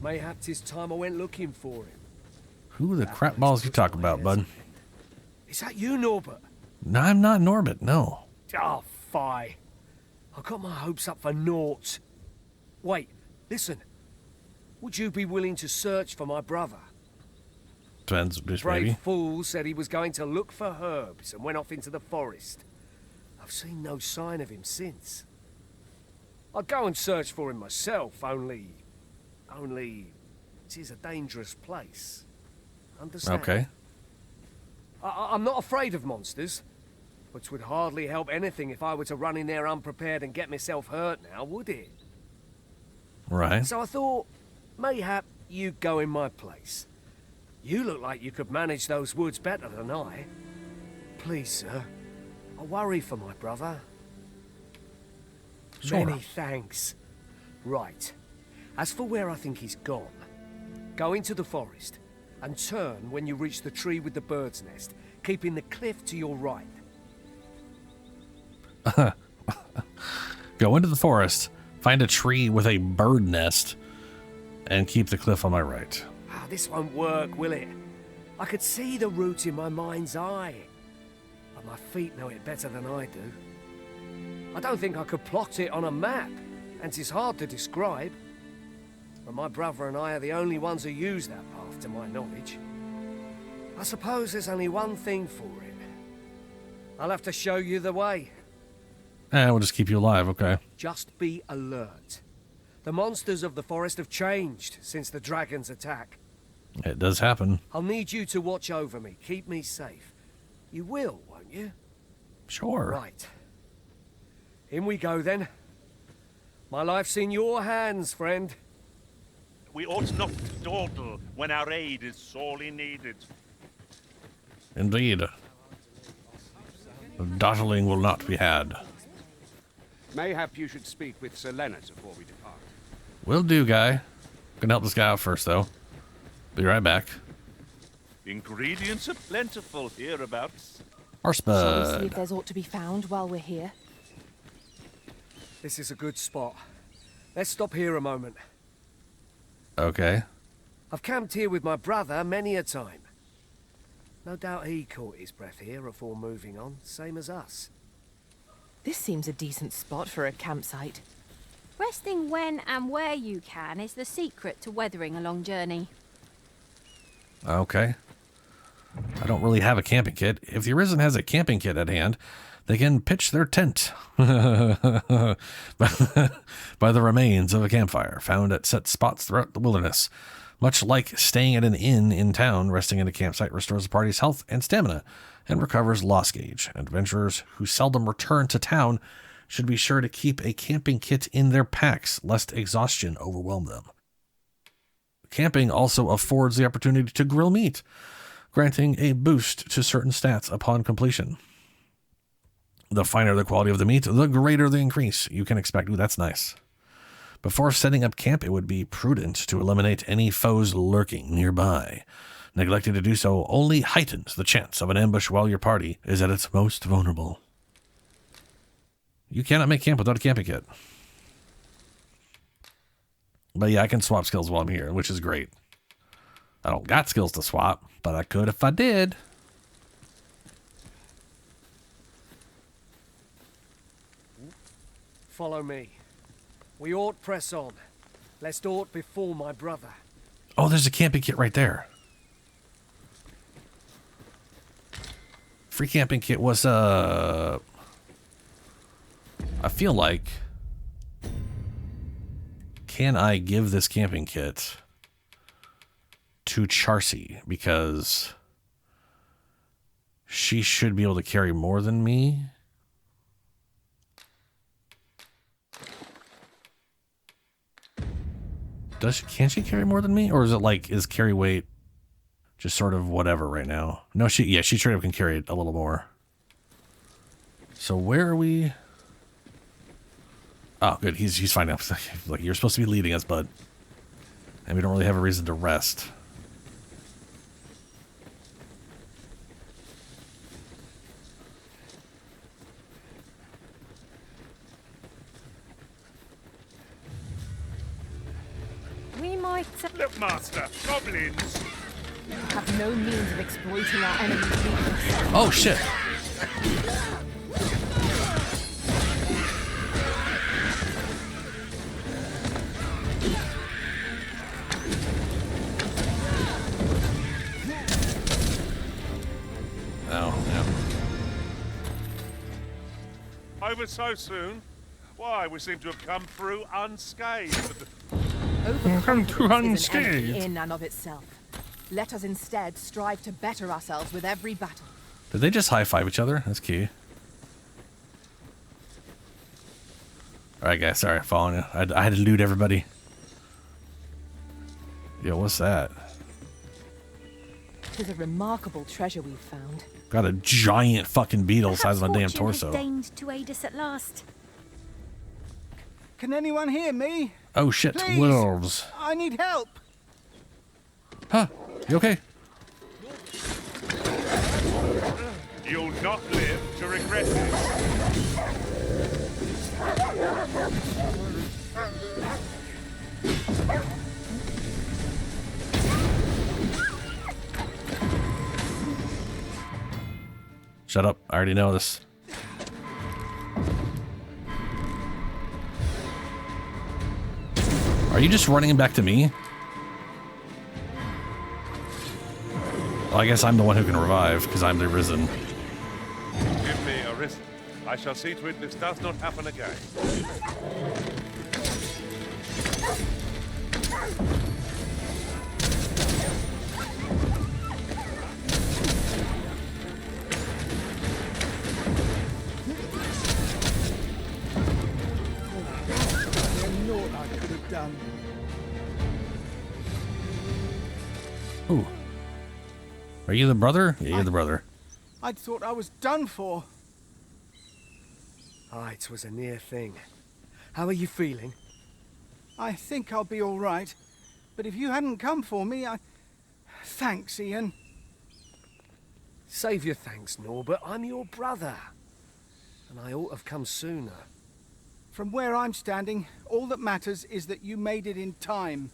Mayhap 'tis time I went looking for him. Who the crap balls you talking about, bud? Is that you, Norbert? No, I'm not Norbert, no. Oh, fie. I got my hopes up for naught. Wait, listen. Would you be willing to search for my brother? Depends, bitch, Brave maybe. fool said he was going to look for herbs and went off into the forest. I've seen no sign of him since. I'd go and search for him myself, only... it is a dangerous place. Understand? Okay. I'm not afraid of monsters, but 'twould hardly help anything if I were to run in there unprepared and get myself hurt now, would it? Right. So I thought, mayhap you'd go in my place. You look like you could manage those woods better than I. Please, sir, I worry for my brother. Sure. Many thanks. Right. As for where I think he's gone, go into the forest and turn when you reach the tree with the bird's nest, keeping the cliff to your right. Go into the forest, find a tree with a bird nest, and keep the cliff on my right. Ah, this won't work, will it? I could see the route in my mind's eye, but my feet know it better than I do. I don't think I could plot it on a map, and it's hard to describe. But my brother and I are the only ones who use that path, to my knowledge. I suppose there's only one thing for it. I'll have to show you the way. We'll just keep you alive, okay. Just be alert. The monsters of the forest have changed since the dragon's attack. It does happen. I'll need you to watch over me, keep me safe. You will, won't you? Sure. Right. In we go, then. My life's in your hands, friend. We ought not to dawdle when our aid is sorely needed. Indeed. Dawdling will not be had. Mayhap you should speak with Sir Leonard before we depart. Will do, guy. Gonna help this guy out first, though. Be right back. Ingredients are plentiful hereabouts. Horse Shall we see bud. if there's aught to be found while we're here? This is a good spot. Let's stop here a moment. Okay. I've camped here with my brother many a time. No doubt he caught his breath here afore moving on, same as us. This seems a decent spot for a campsite. Resting when and where you can is the secret to weathering a long journey. Okay. I don't really have a camping kit. If the Arisen has a camping kit at hand, they can pitch their tent by the remains of a campfire found at set spots throughout the wilderness. Much like staying at an inn in town, resting in a campsite restores the party's health and stamina and recovers loss gauge. Adventurers who seldom return to town should be sure to keep a camping kit in their packs, lest exhaustion overwhelm them. Camping also affords the opportunity to grill meat, granting a boost to certain stats upon completion. The finer the quality of the meat, the greater the increase you can expect. Ooh, that's nice. Before setting up camp, it would be prudent to eliminate any foes lurking nearby. Neglecting to do so only heightens the chance of an ambush while your party is at its most vulnerable. You cannot make camp without a camping kit. But yeah, I can swap skills while I'm here, which is great. I don't got skills to swap, but I could if I did. Follow me. We ought press on, lest aught befall my brother. Oh, there's a camping kit right there. Free camping kit was, I feel like... Can I give this camping kit to Charsi? Because she should be able to carry more than me. Can she carry more than me? Or is it like, is carry weight just sort of whatever right now? No, she straight up can carry it a little more. So where are we? Oh, good. He's fine now. Like, you're supposed to be leading us, bud. And we don't really have a reason to rest. right. Look, Master, goblins. We have no means of exploiting our enemy's weakness. Oh shit. Oh, yeah. Over so soon? Why, we seem to have come through unscathed. Overconfidence is an enemy in and of itself. Let us instead strive to better ourselves with every battle. Did they just high-five each other? That's key. Alright guys, sorry, following you. I had to loot everybody. Yo, what's that? It is a remarkable treasure we've found. Got a giant fucking beetle the size of my damn Perhaps fortune torso. has deigned to aid us at last. Can anyone hear me? Oh shit, Please. wolves. I need help. Huh, you okay? You'll not live to regret it. Shut up, I already know this. Are you just running back to me? Well, I guess I'm the one who can revive, because I'm the risen. Give me a wrist. I shall see to it this does not happen again. Naught I could have done. Ooh. Are you the brother? Yeah, you're the brother. I'd thought I was done for. Aye, it was a near thing. How are you feeling? I think I'll be all right. But if you hadn't come for me, Thanks, Ian. Save your thanks, Norbert. I'm your brother. And I ought to have come sooner. From where I'm standing, all that matters is that you made it in time.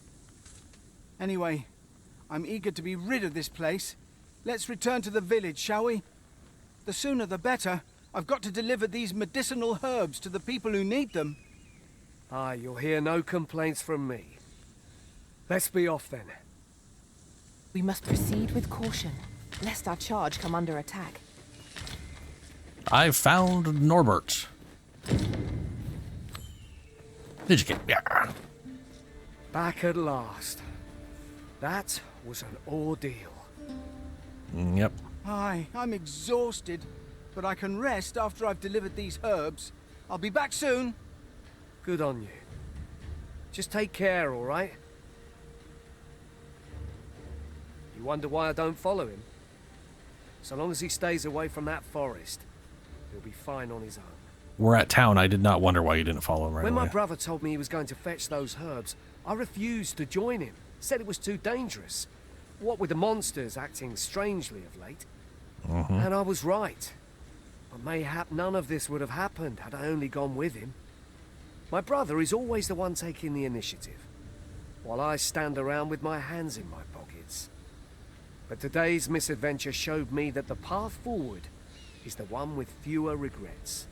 Anyway, I'm eager to be rid of this place. Let's return to the village, shall we? The sooner the better. I've got to deliver these medicinal herbs to the people who need them. Aye, you'll hear no complaints from me. Let's be off then. We must proceed with caution, lest our charge come under attack. I found Norbert. Did you get? Yeah. Back at last. That was an ordeal. Yep. Aye, I'm exhausted, but I can rest after I've delivered these herbs. I'll be back soon. Good on you. Just take care, all right? You wonder why I don't follow him? So long as he stays away from that forest, he'll be fine on his own. We're at town. I did not wonder why you didn't follow him right When away. my brother told me he was going to fetch those herbs, I refused to join him. Said it was too dangerous. What with the monsters acting strangely of late. And I was right. But mayhap none of this would have happened had I only gone with him. My brother is always the one taking the initiative, while I stand around with my hands in my pockets. But today's misadventure showed me that the path forward is the one with fewer regrets,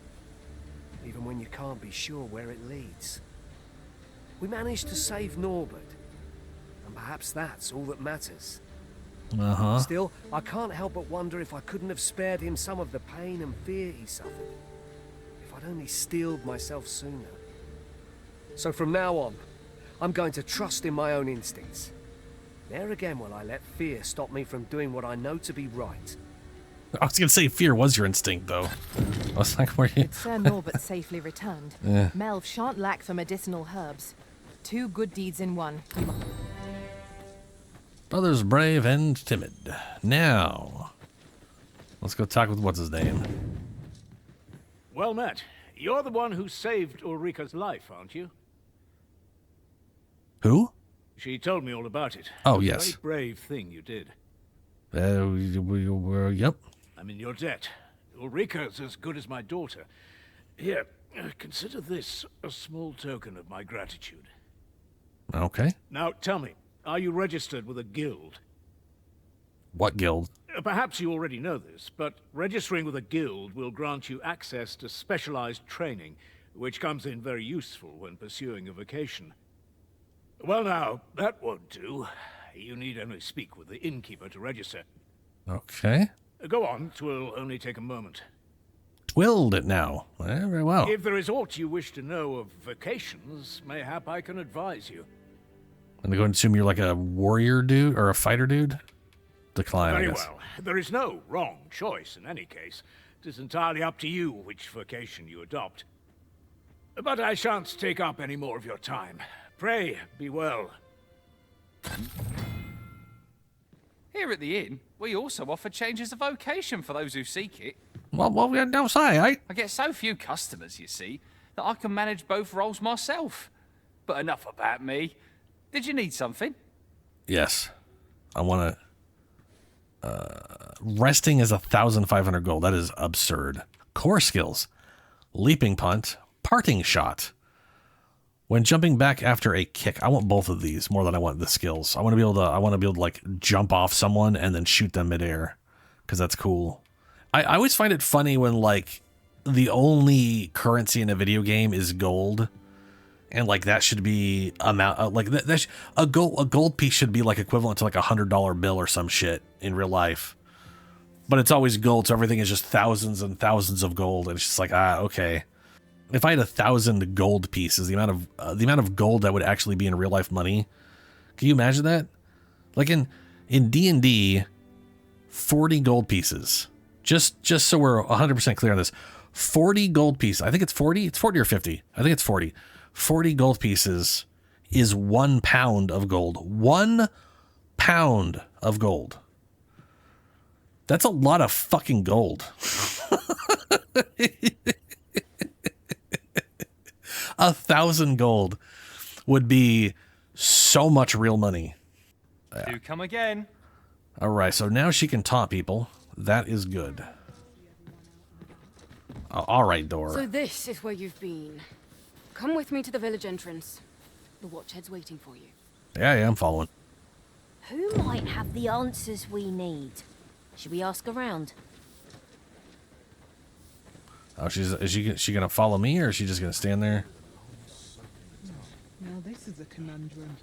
even when you can't be sure where it leads. We managed to save Norbert, and perhaps that's all that matters. Still, I can't help but wonder if I couldn't have spared him some of the pain and fear he suffered. If I'd only steeled myself sooner. So from now on, I'm going to trust in my own instincts. Ne'er again will I let fear stop me from doing what I know to be right. I was gonna say fear was your instinct, though. I was like, where you? With Sir Norbert safely returned, Yeah. Melv shan't lack for medicinal herbs. 2 good deeds in one. Brothers brave and timid. Now, let's go talk with what's his name. Well met. You're the one who saved Ulrika's life, aren't you? Who? She told me all about it. Oh, yes. Very brave thing you did. Yep. I'm in your debt. Ulrika's as good as my daughter. Here, consider this a small token of my gratitude. Okay. Now, tell me, Are you registered with a guild? What guild? Perhaps you already know this, but registering with a guild will grant you access to specialized training, which comes in very useful when pursuing a vocation. Well now, that won't do. You need only speak with the innkeeper to register. Okay. Go on, 'twill only take a moment. Twilled it now. Very well. If there is aught you wish to know of vocations, mayhap I can advise you. I'm going to assume you're like a warrior dude or a fighter dude? Decline, Very I guess. well. There is no wrong choice in any case. It is entirely up to you which vocation you adopt. But I shan't take up any more of your time. Pray, be well. Here at the inn, we also offer changes of vocation for those who seek it. Well, what we don't say, eh? I get so few customers, you see, that I can manage both roles myself. But enough about me. Did you need something? Yes. I want to... resting is 1,500 gold. That is absurd. Core skills. Leaping punt. Parting shot. When jumping back after a kick. I want both of these more than I want the skills. I want to be able to like jump off someone and then shoot them midair. Because that's cool. I always find it funny when like the only currency in a video game is gold. And like that should be amount like a gold piece should be like equivalent to like $100 bill or some shit in real life, but it's always gold, so everything is just thousands and thousands of gold, and it's just like okay. If I had 1,000 gold pieces, the amount of gold that would actually be in real life money, can you imagine that? Like in D&D, 40 gold pieces. Just so we're 100% clear on this, 40 gold pieces. I think it's 40. It's 40 or 50. I think it's 40. 40 gold pieces is 1 pound of gold. 1 pound of gold. That's a lot of fucking gold. 1,000 gold would be so much real money. Yeah. Do come again. All right, so now she can taunt people. That is good. All right, door. So this is where you've been. Come with me to the village entrance. The watchhead's waiting for you. Yeah, I'm following. Who might have the answers we need? Should we ask around? Oh, is she gonna follow me, or is she just gonna stand there? Now this is a conundrum.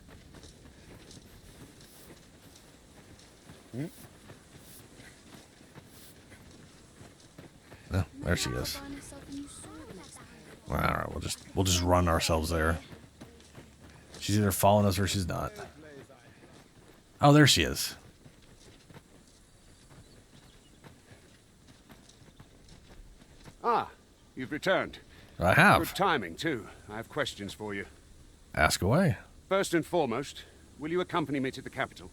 Oh, there she is. All right, we'll just run ourselves there. She's either following us or she's not. Oh, there she is. Ah, you've returned. I have. Good timing, too. I have questions for you. Ask away. First and foremost, will you accompany me to the capital?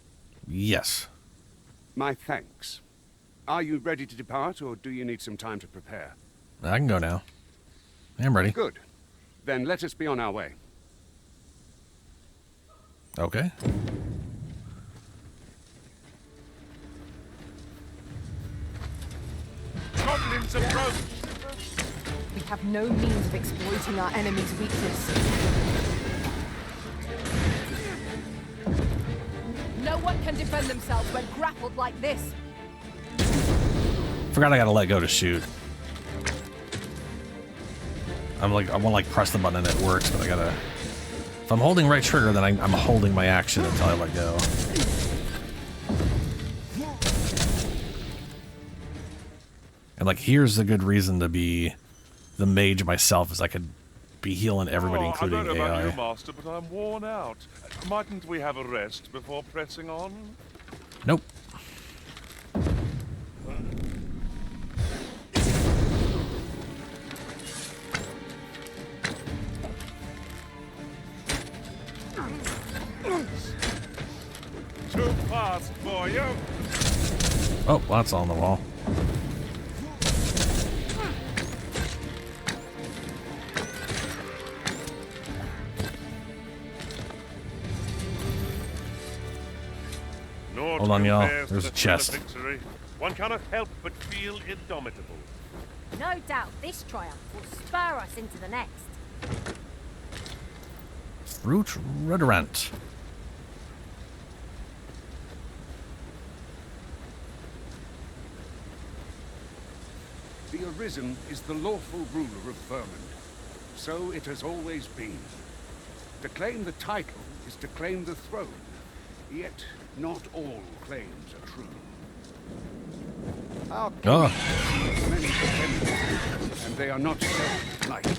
Yes. My thanks. Are you ready to depart, or do you need some time to prepare? I can go now. I'm ready. Good. Then let us be on our way. Okay. Goblins approach! We have no means of exploiting our enemy's weakness. No one can defend themselves when grappled like this. Forgot I gotta let go to shoot. I want to like press the button and it works, but I gotta. If I'm holding right trigger, then I'm holding my action until I let go. And like, here's a good reason to be the mage myself, is I could be healing everybody, including I don't know AI. about you, Master, but I'm worn out. Mightn't we have a rest before pressing on? Nope. Too fast for you. Oh, well, that's on the wall. Hold on, y'all. There's a chest. One cannot help but feel indomitable. No doubt this triumph will spur us into the next. Fruit Rudderant. The Arisen is the lawful ruler of Vermont. So it has always been. To claim the title is to claim the throne. Yet, not all claims are true. Our king has many pretenders, and they are not so lightly.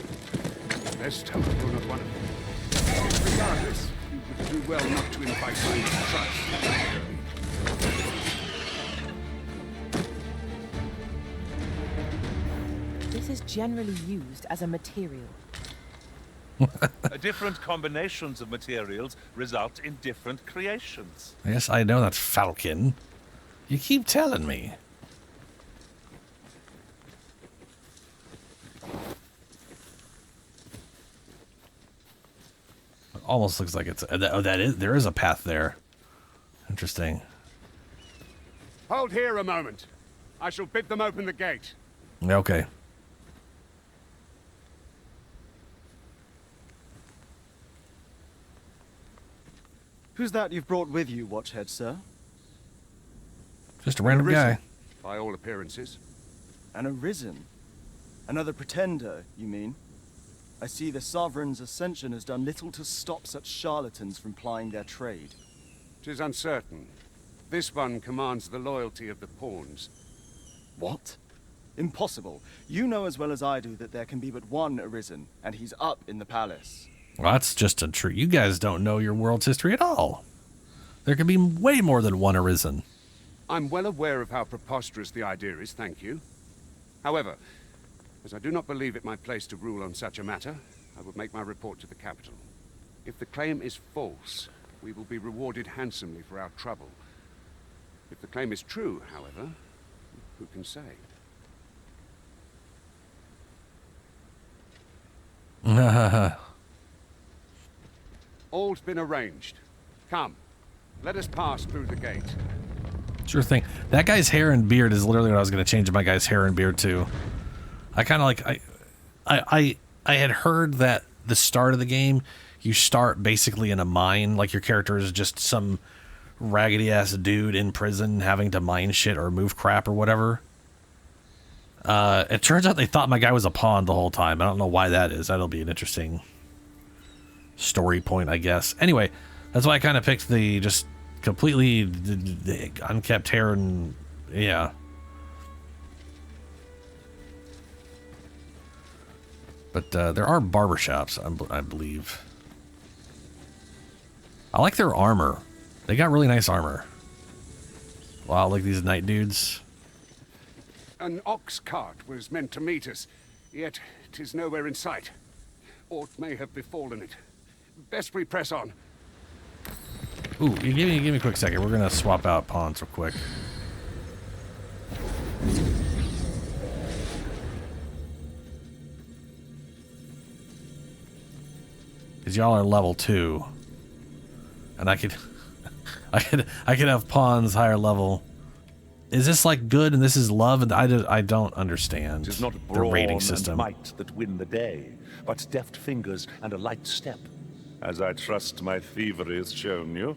Best hope you're not one of them. Regardless, you would do well not to invite my mistrust. This is generally used as a material. Different combinations of materials result in different creations. Yes, I know that, Falcon. You keep telling me. It almost looks like it's... Oh, there is a path there. Interesting. Hold here a moment. I shall bid them open the gate. Okay. Who's that you've brought with you, Watchhead, sir? Just a random guy. By all appearances. An Arisen? Another pretender, you mean? I see the Sovereign's ascension has done little to stop such charlatans from plying their trade. 'Tis uncertain. This one commands the loyalty of the pawns. What? Impossible. You know as well as I do that there can be but one Arisen, and he's up in the palace. Well, that's just a true. You guys don't know your world's history at all. There can be way more than one Arisen. I'm well aware of how preposterous the idea is, thank you. However, as I do not believe it my place to rule on such a matter, I will make my report to the capital. If the claim is false, we will be rewarded handsomely for our trouble. If the claim is true, however, who can say? All's been arranged. Come, let us pass through the gate. Sure thing. That guy's hair and beard is literally what I was going to change my guy's hair and beard to. I kind of like... I had heard that the start of the game, you start basically in a mine. Like your character is just some raggedy-ass dude in prison having to mine shit or move crap or whatever. It turns out they thought my guy was a pawn the whole time. I don't know why that is. That'll be an interesting story point, I guess. Anyway, that's why I kind of picked the just completely the unkept hair and yeah. But there are barbershops, I believe. I like their armor. They got really nice armor. Wow, like these night dudes. An ox cart was meant to meet us, yet 'tis nowhere in sight. Aught may have befallen it. Best we press on. Ooh, give me a quick second. We're gonna swap out pawns real quick. Cause y'all are level 2, and I could, I could have pawns higher level. Is this like good and this is love? And I don't understand Tis not the rating brawn system. and might that win the day, but deft fingers and a light step, as I trust my thievery has shown you.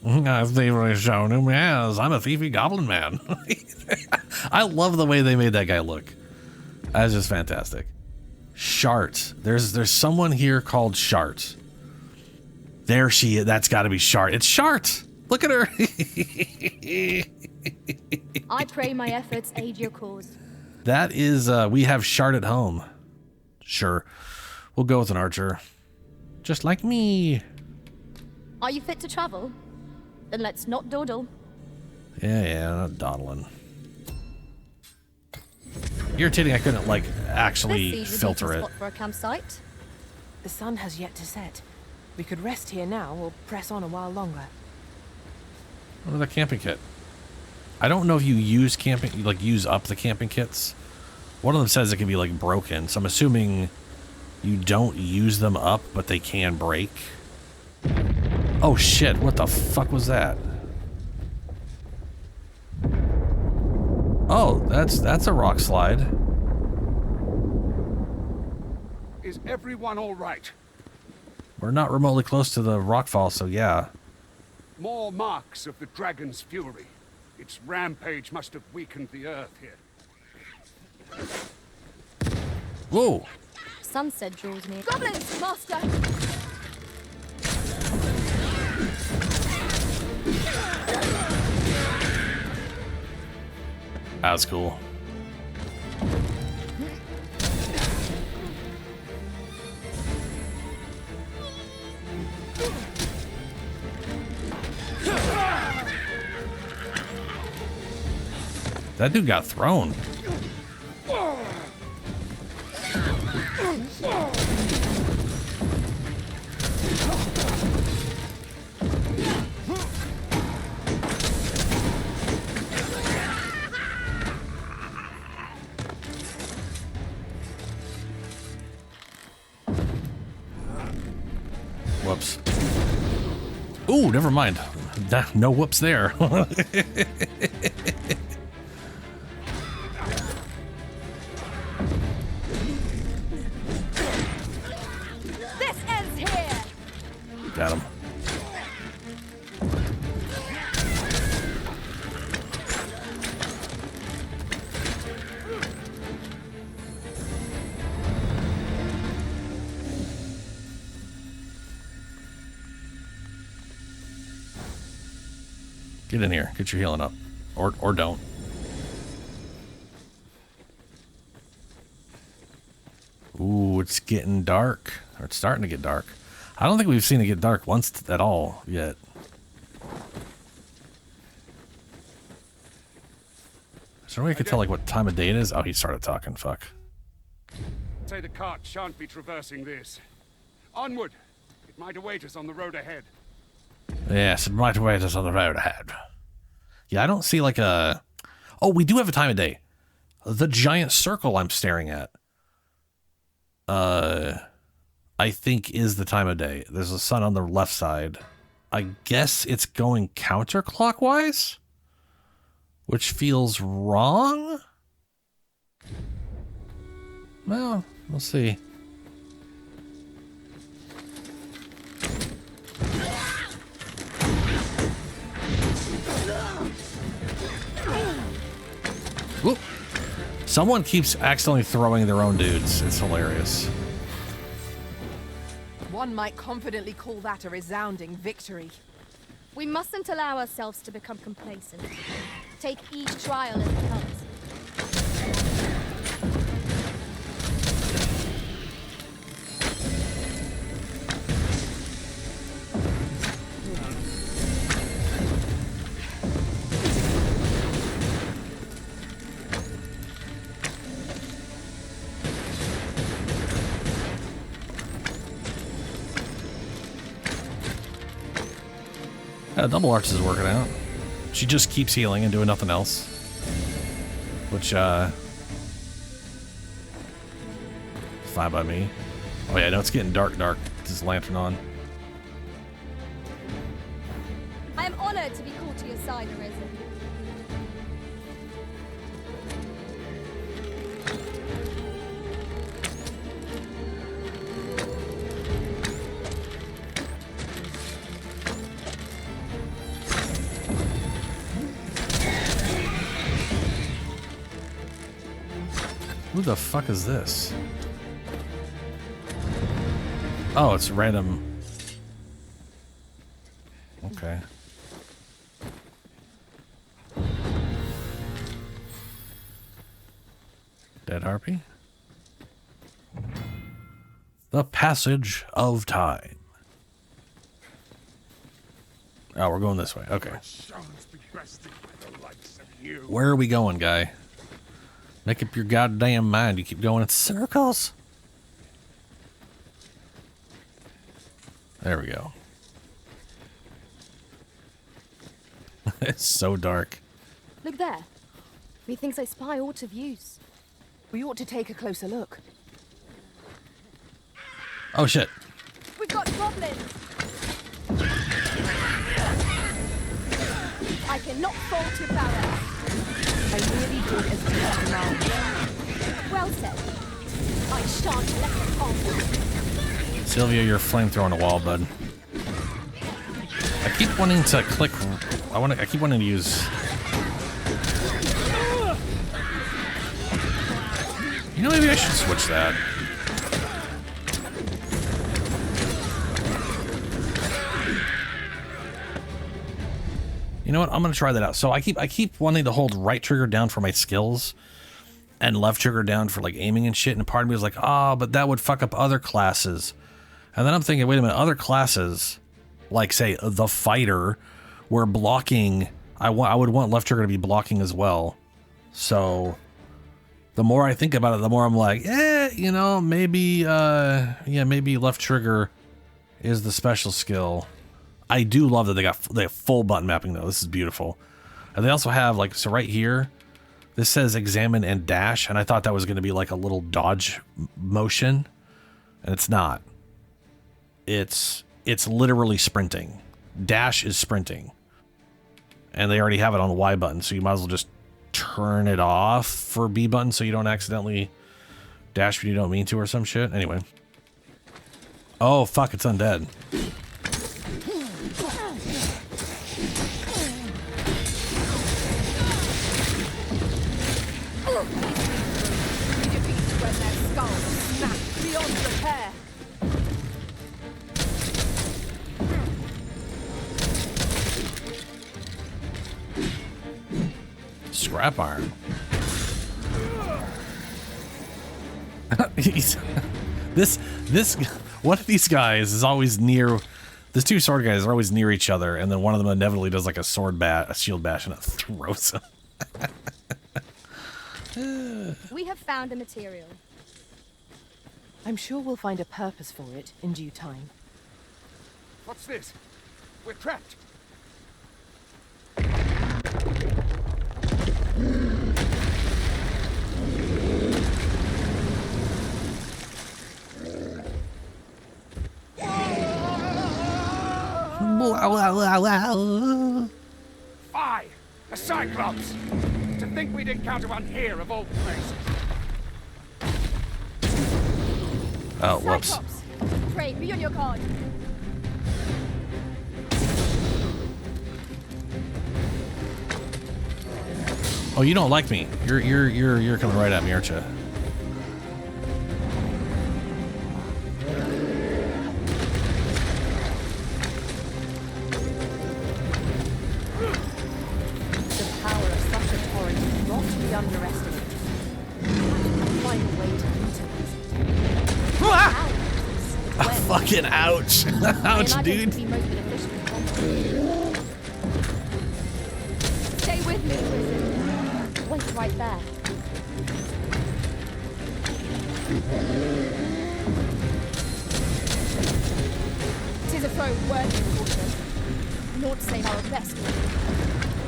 I've thievery shown him, yes. I'm a thiefy goblin man. I love the way they made that guy look. That's just fantastic. Shart. There's someone here called Shart. There she is. That's got to be Shart. It's Shart. Look at her. I pray my efforts aid your cause. That is, we have Shart at home. Sure. We'll go with an archer. Just like me. Are you fit to travel? Then let's not dawdle. Yeah, not dawdling. Irritating I couldn't, like, actually filter it. Spot for a campsite. The sun has yet to set. We could rest here now or press on a while longer. Another camping kit. I don't know if you use camping, like use up the camping kits. One of them says it can be like broken, so I'm assuming you don't use them up, but they can break. Oh shit, what the fuck was that? Oh, that's a rock slide. Is everyone all right? We're not remotely close to the rockfall, so yeah. More marks of the dragon's fury. Its rampage must have weakened the earth here. Whoa! Sunset draws near. Goblins, master! That was cool. That dude got thrown. Whoops. Ooh, never mind. No whoops there. This ends here! Got him. Get in here. Get your healing up. Or don't. Ooh, it's getting dark. Or it's starting to get dark. I don't think we've seen it get dark once at all yet. Is there a way I could tell like what time of day it is? Oh, he started talking. Fuck. Say the cart shan't be traversing this. Onward! It might await us on the road ahead. Yes, it might await us on the road ahead. Yeah, I don't see like a... Oh, we do have a time of day. The giant circle I'm staring at. I think is the time of day. There's a sun on the left side. I guess it's going counterclockwise? Which feels wrong? Well, we'll see. Whoop. Someone keeps accidentally throwing their own dudes. It's hilarious. One might confidently call that a resounding victory. We mustn't allow ourselves to become complacent. Take each trial as it comes. Double Arch is working out. She just keeps healing and doing nothing else. Which, fine by me. Oh yeah, no, it's getting dark. With this lantern on. I am honored to be called to your side, Arisen. Who the fuck is this? Oh, it's random. Okay. Dead harpy? The passage of time. Oh, we're going this way. Okay. Where are we going, guy? Make up your goddamn mind. You keep going in circles. There we go. It's so dark. Look there. Methinks I spy aught of use. We ought to take a closer look. Oh shit. We've got goblins! I cannot fault your prowess. I really did as you command. Well said. I shan't let it on. Sylvia, you're flamethrowing a wall, bud. I keep wanting to click. I keep wanting to use. You know, maybe I should switch that. You know what? I'm gonna try that out. So I keep wanting to hold right trigger down for my skills and left trigger down for like aiming and shit. And part of me was like, oh, but that would fuck up other classes. And then I'm thinking, wait a minute, other classes, like say the fighter, where blocking, I would want left trigger to be blocking as well. So the more I think about it, the more I'm like, you know, maybe, maybe left trigger is the special skill. I do love that they have full button mapping though. This is beautiful. And they also have like, so right here, this says examine and dash. And I thought that was going to be like a little dodge motion, and it's not. It's literally sprinting. Dash is sprinting. And they already have it on the Y button. So you might as well just turn it off for B button so you don't accidentally dash when you don't mean to or some shit. Anyway. Oh, fuck, it's undead. Scrap iron. One of these guys is always near. These two sword guys are always near each other, and then one of them inevitably does like a shield bash, and it throws him. We have found a material. I'm sure we'll find a purpose for it in due time. What's this? We're trapped. Fie! A Cyclops! To think we'd encounter one here of all places. Oh, whoops. Cyclops! Pray, be on your guard. Oh, you don't like me. You're coming right at me, aren't you? The power of such a torrent is not to be underestimated. Find a way to utilize it. Fucking ouch. Ouch, dude. Stay with me, Wizard. Wait right there. Tis a foe worthy of caution. Naught save our best.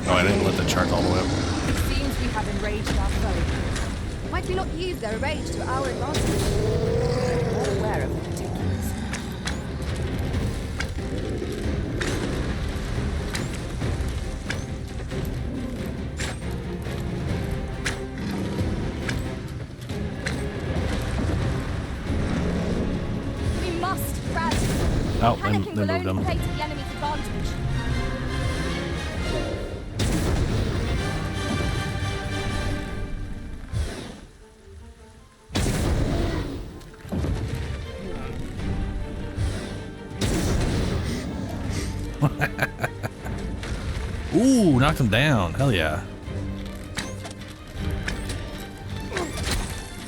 Oh, I didn't let the chart all the way up. It seems we have enraged our foe. Might we not use their rage to our advantage? We're aware of the particulars. Oh, Panicking they will moved only them. play to the enemy's advantage. Ooh, knocked him down. Hell yeah.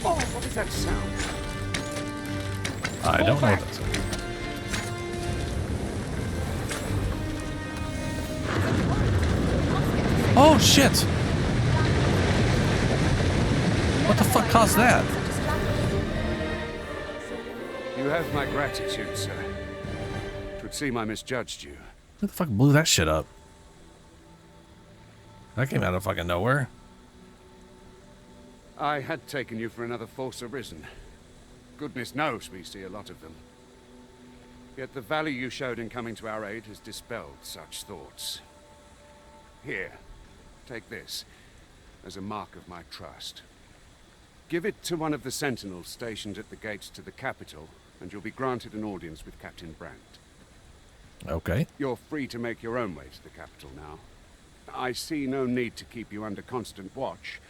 Oh, what is that sound? I don't know what that's. Oh shit! What the fuck caused that? You have my gratitude, sir. It would seem I misjudged you. Who the fuck blew that shit up? That came out of fucking nowhere. I had taken you for another Force Arisen. Goodness knows we see a lot of them. Yet the value you showed in coming to our aid has dispelled such thoughts. Here, take this as a mark of my trust. Give it to one of the sentinels stationed at the gates to the capital, and you'll be granted an audience with Captain Brandt. Okay. You're free to make your own way to the capital now. I see no need to keep you under constant watch,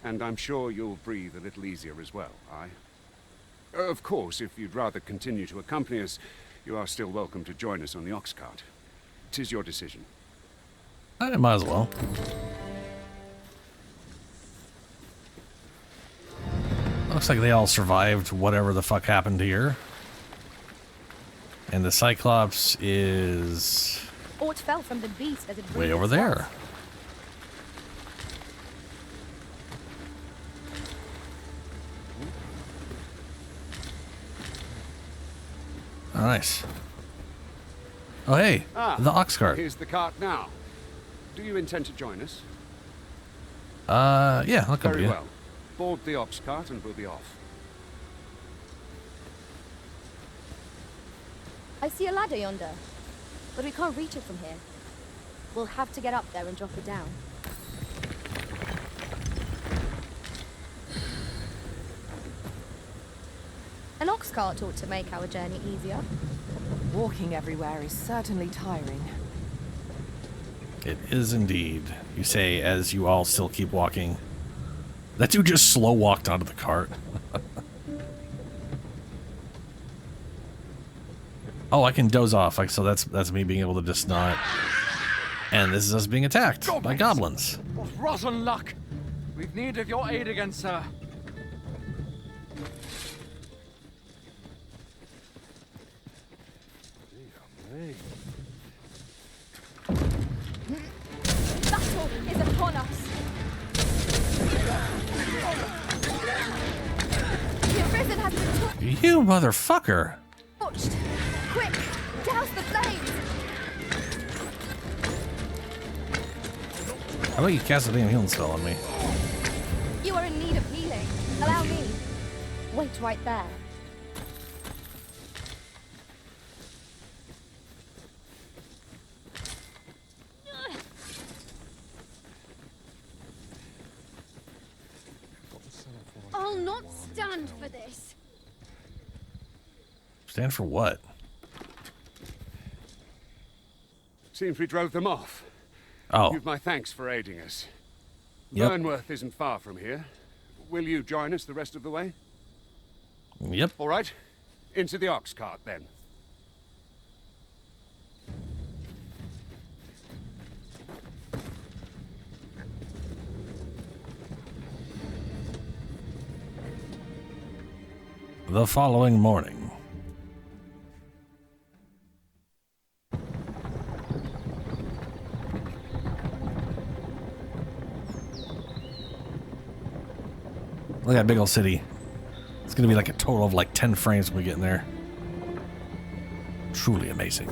And I'm sure you'll breathe a little easier as well, aye? Of course, if you'd rather continue to accompany us, you are still welcome to join us on the ox cart. 'Tis your decision. I might as well. Looks like they all survived whatever the fuck happened here. And the Cyclops is Aught fell from the beast as it way breathed over its there. last. Oh, nice. Oh, hey, the ox cart. Here's the cart now. Do you intend to join us? Yeah, I'll come to Very you. well. Board the ox cart and we'll be off. I see a ladder yonder, but we can't reach it from here. We'll have to get up there and drop it down. An ox cart ought to make our journey easier. Walking everywhere is certainly tiring. It is indeed. You say as you all still keep walking. That dude just slow walked onto the cart. Oh, I can doze off. Like, so that's me being able to just not. And this is us being attacked by goblins. What rotten luck! We've need of your aid again, sir. Battle is upon us. The Arisen has been You motherfucker! torched. Quick, douse the flames. How about you cast a damn healing spell on me? You are in need of healing. Allow me. Wait right there. I'll not stand for this. Stand for what? Seems we drove them off. Oh. You've my thanks for aiding us. Yep. Vernworth isn't far from here. Will you join us the rest of the way? Yep. All right. Into the ox cart, then. The following morning. Look at that big old city. It's gonna be like a total of like 10 frames when we get in there. Truly amazing.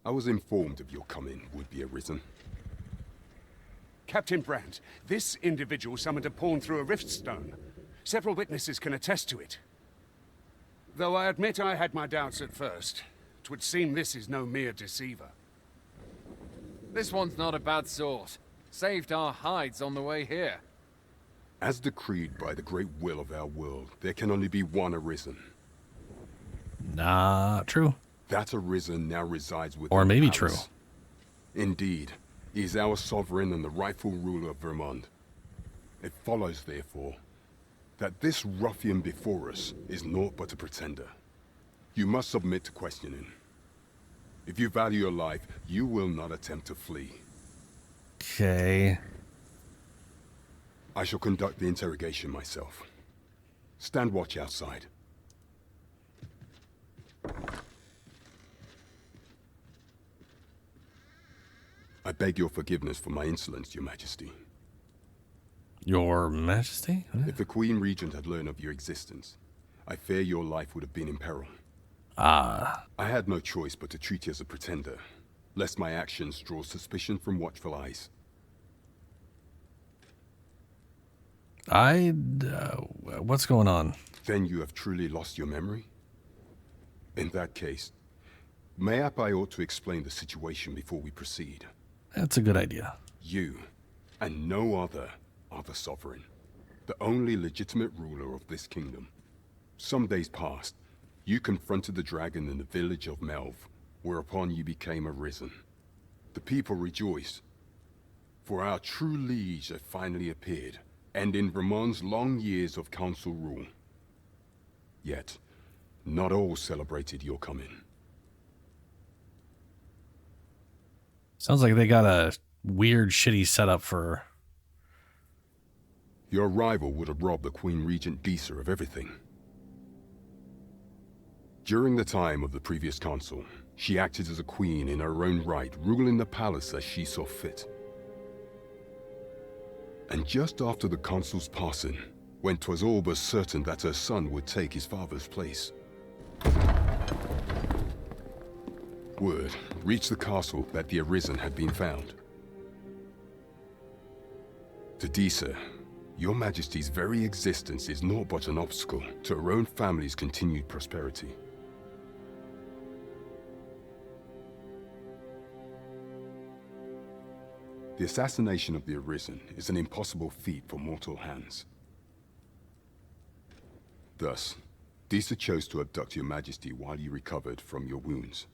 I was informed of your coming would be arisen. Captain Brandt, this individual summoned a pawn through a rift stone. Several witnesses can attest to it. Though I admit I had my doubts at first. 'Twould seem this is no mere deceiver. This one's not a bad sort. Saved our hides on the way here. As decreed by the great will of our world, there can only be one arisen. Not true. That arisen now resides within Or maybe the palace. true. Indeed, he is our sovereign and the rightful ruler of Vermont. It follows, therefore, that this ruffian before us is naught but a pretender. You must submit to questioning. If you value your life, you will not attempt to flee. Okay. I shall conduct the interrogation myself. Stand watch outside. I beg your forgiveness for my insolence, Your Majesty. Your Majesty? If the Queen Regent had learned of your existence, I fear your life would have been in peril. Ah. I had no choice but to treat you as a pretender, lest my actions draw suspicion from watchful eyes. What's going on? Then you have truly lost your memory? In that case, mayhap I ought to explain the situation before we proceed. That's a good idea. You, and no other, are the sovereign. The only legitimate ruler of this kingdom. Some days past, you confronted the dragon in the village of Melv, whereupon you became arisen. The people rejoiced, for our true liege had finally appeared, ending Vermund's long years of council rule. Yet, not all celebrated your coming. Sounds like they got a weird, shitty setup for... Your arrival would have robbed the Queen Regent Disa of everything. During the time of the previous council, she acted as a queen in her own right, ruling the palace as she saw fit. And just after the council's passing, when 'twas all but certain that her son would take his father's place, word reached the castle that the Arisen had been found. To Disa, your Majesty's very existence is naught but an obstacle to her own family's continued prosperity. The assassination of the Arisen is an impossible feat for mortal hands. Thus, Disa chose to abduct your Majesty while you recovered from your wounds,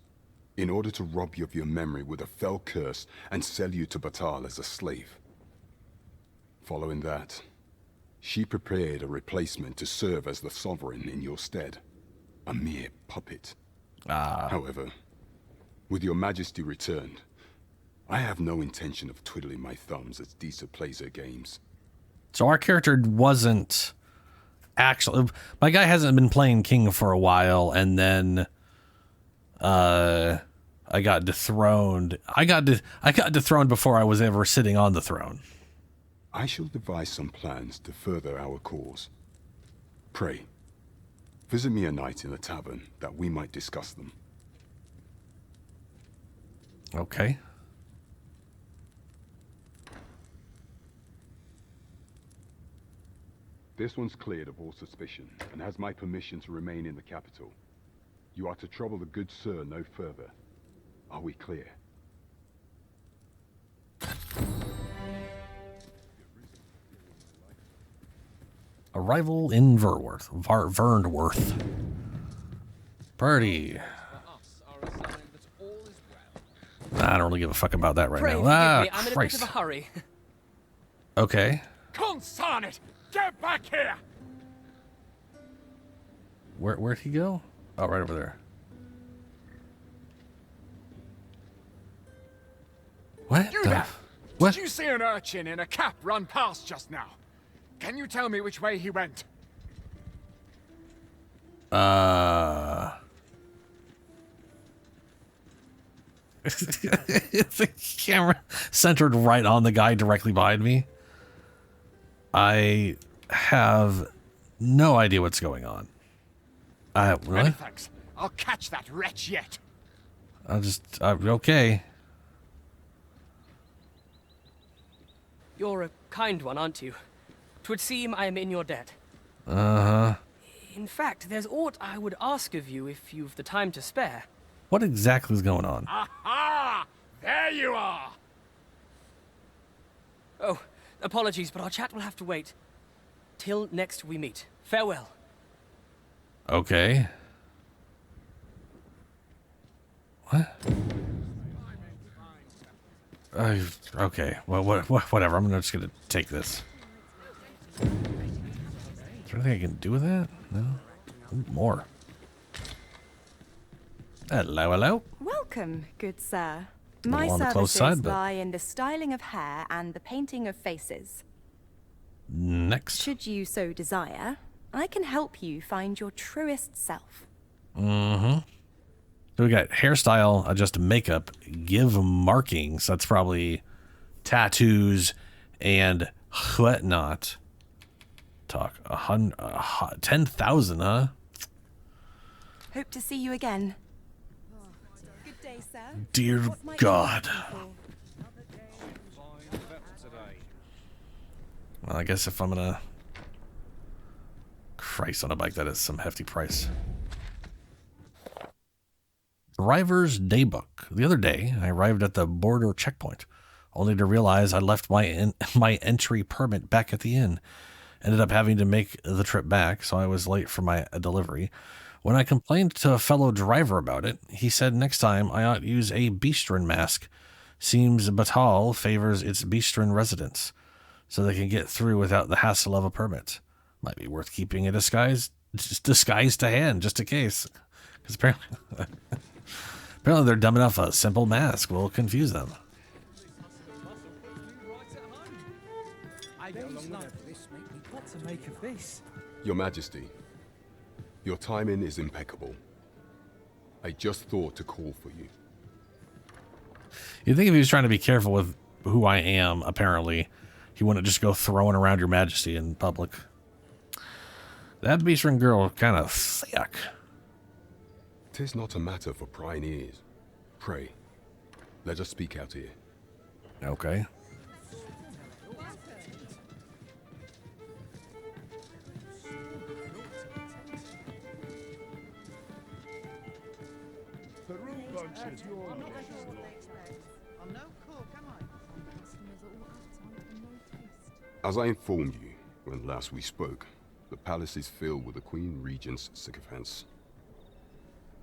in order to rob you of your memory with a fell curse and sell you to Batal as a slave. Following that, she prepared a replacement to serve as the sovereign in your stead, a mere puppet. However, with your Majesty returned, I have no intention of twiddling my thumbs as Disa plays her games. So our character wasn't actually... My guy hasn't been playing King for a while, and then I got dethroned. I got dethroned before I was ever sitting on the throne. I shall devise some plans to further our cause. Pray, visit me a night in a tavern that we might discuss them. Okay. This one's cleared of all suspicion and has my permission to remain in the capital. You are to trouble the good sir no further. Are we clear? Arrival in Vernworth. Vernworth. Party. I don't really give a fuck about that right now. Ah, I'm in a Christ. bit of a hurry. Okay. Consign it! Get back here! Where'd he go? Oh, right over there. What? You there! Did you see an urchin in a cap run past just now? Can you tell me which way he went? The camera centered right on the guy directly behind me. I have no idea what's going on. Many Really? thanks. I'll catch that wretch yet. Okay. You're a kind one, aren't you? 'Twould seem I am in your debt. Uh-huh. In fact, there's aught I would ask of you if you've the time to spare. What exactly is going on? Aha! There you are! Oh, apologies, but our chat will have to wait. Till next we meet. Farewell. Okay. What? Okay. Well, whatever. I'm just gonna take this. Is there anything I can do with that? No. Ooh, more. Hello, hello. Welcome, good sir. A My little on the close services side, but- lie in the styling of hair and the painting of faces. Next. Should you so desire, I can help you find your truest self. Mm-hmm. So we got hairstyle, adjust makeup, give markings. That's probably tattoos and whatnot. Talk 10,000, huh? Hope to see you again. Good day, sir. Dear What might you God. be looking for? Well, I guess if I'm gonna Christ, on a bike, that is some hefty price. Driver's Daybook. The other day, I arrived at the border checkpoint, only to realize I left my entry permit back at the inn. Ended up having to make the trip back, so I was late for my delivery. When I complained to a fellow driver about it, he said next time I ought to use a bistron mask. Seems Batal favors its bistron residents, so they can get through without the hassle of a permit. Might be worth keeping a disguise to hand, just in case. Because apparently they're dumb enough a simple mask will confuse them. Your Majesty, your timing is impeccable. I just thought to call for you. You'd think if he was trying to be careful with who I am, apparently, he wouldn't just go throwing around your Majesty in public. That bistron girl kind of thick. 'Tis not a matter for prying ears. Pray, let us speak out here. Okay. As I informed you when last we spoke, the palace is filled with the Queen Regent's sycophants.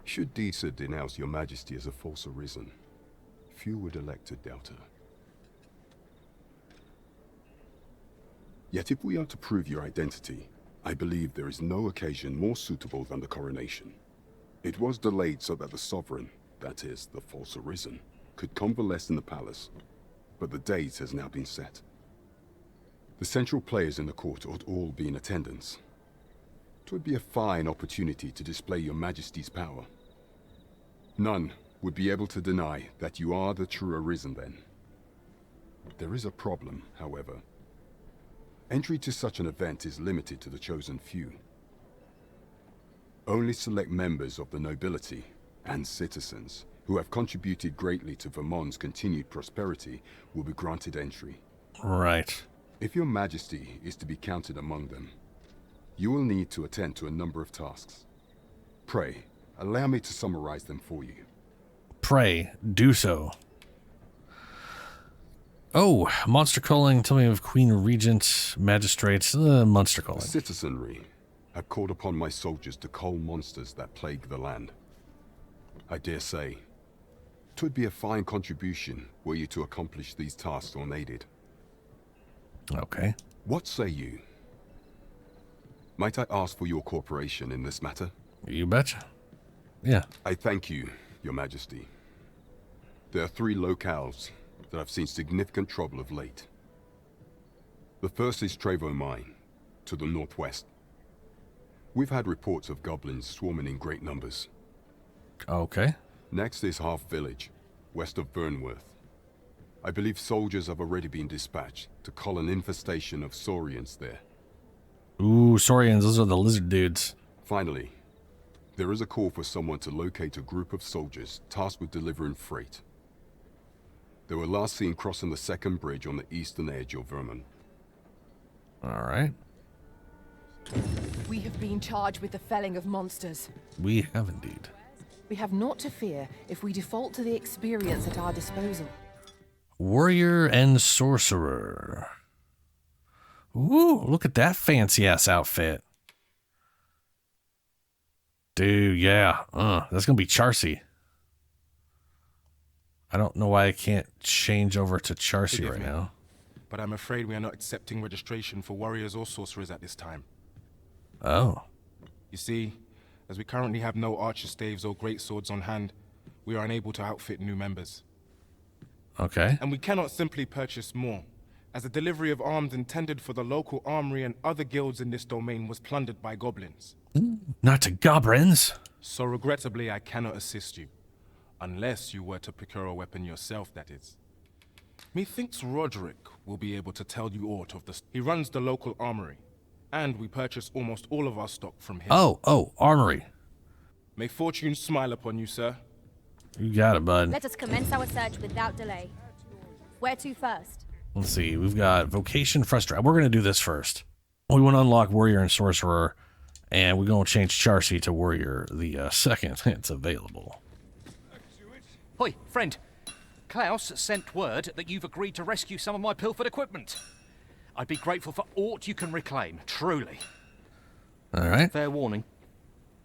Should Disa denounce your Majesty as a false arisen, few would elect to doubt her. Yet if we are to prove your identity, I believe there is no occasion more suitable than the coronation. It was delayed so that the sovereign, that is, the false arisen, could convalesce in the palace, but the date has now been set. The central players in the court ought all be in attendance. It would be a fine opportunity to display your Majesty's power. None would be able to deny that you are the true arisen then. There is a problem, however. Entry to such an event is limited to the chosen few. Only select members of the nobility and citizens who have contributed greatly to Vermont's continued prosperity will be granted entry. Right. If your Majesty is to be counted among them, you will need to attend to a number of tasks. Pray, allow me to summarize them for you. Pray, do so. Oh, monster calling. Tell me of Queen Regent, magistrates, monster calling. The citizenry have called upon my soldiers to cull monsters that plague the land. I dare say, 'twould be a fine contribution were you to accomplish these tasks unaided. Okay. What say you? Might I ask for your cooperation in this matter? You betcha. Yeah. I thank you, Your Majesty. There are 3 locales that I've seen significant trouble of late. The first is Trevo Mine, to the northwest. We've had reports of goblins swarming in great numbers. Okay. Next is Half Village, west of Vernworth. I believe soldiers have already been dispatched to cull an infestation of saurians there. Ooh, saurians, those are the lizard dudes. Finally, there is a call for someone to locate a group of soldiers tasked with delivering freight. They were last seen crossing the second bridge on the eastern edge of Vermont. All right. We have been charged with the felling of monsters. We have indeed. We have naught to fear if we default to the experience at our disposal. Warrior and Sorcerer. Ooh, look at that fancy-ass outfit. Dude, yeah. That's going to be Charsi. I don't know why I can't change over to Charsi Forgive right me, now. but I'm afraid we are not accepting registration for warriors or sorcerers at this time. Oh. You see, as we currently have no archer staves or great swords on hand, we are unable to outfit new members. Okay. And we cannot simply purchase more, as the delivery of arms intended for the local armory and other guilds in this domain was plundered by goblins. Not to goblins. So regrettably, I cannot assist you. Unless you were to procure a weapon yourself, that is. Methinks Roderick will be able to tell you aught of this. He runs the local armory, and we purchase almost all of our stock from him. Oh, armory. May fortune smile upon you, sir. You got it, bud. Let us commence our search without delay. Where to first? Let's see. We've got Vocation Frustrated. We're going to do this first. We want to unlock Warrior and Sorcerer And we're going to change Charsi to warrior the second it's available. Hoi, friend. Klaus sent word that you've agreed to rescue some of my pilfered equipment. I'd be grateful for aught you can reclaim, truly. All right. Fair warning.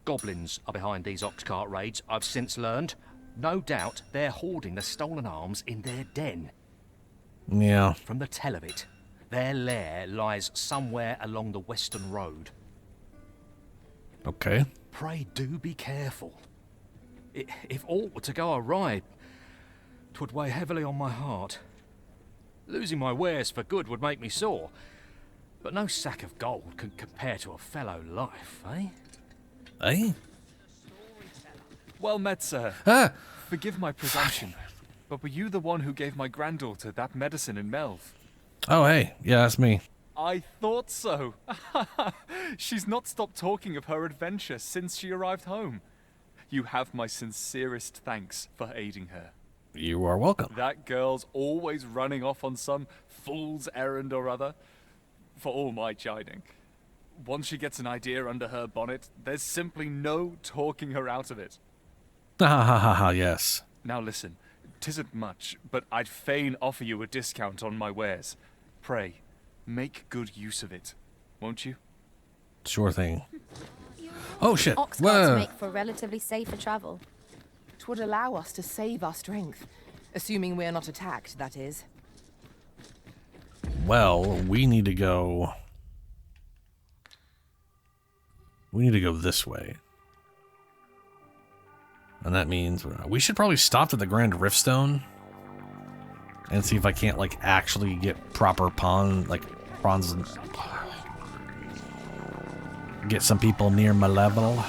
Goblins are behind these ox cart raids, I've since learned. No doubt they're hoarding the stolen arms in their den. Yeah. From the tell of it, their lair lies somewhere along the western road. Okay. Pray do be careful. If aught were to go awry, 'twould weigh heavily on my heart. Losing my wares for good would make me sore, but no sack of gold can compare to a fellow life, eh? Eh? Well met, sir. Ah! Forgive my presumption, but were you the one who gave my granddaughter that medicine in Melv? Oh, hey. Yeah, that's me. I thought so. She's not stopped talking of her adventure since she arrived home. You have my sincerest thanks for aiding her. You are welcome. That girl's always running off on some fool's errand or other, for all my chiding. Once she gets an idea under her bonnet, there's simply no talking her out of it. Ha ha ha ha, yes. Now listen, 'tisn't much, but I'd fain offer you a discount on my wares. Pray, make good use of it, won't you? Sure thing. Oh, shit. Ox carts Whoa. make for relatively safer travel. It would allow us to save our strength. Assuming we're not attacked, that is. Well, we need to go... We need to go this way. And that means we should probably stop at the Grand Riftstone and see if I can't, like, actually get proper pawns and get some people near my level.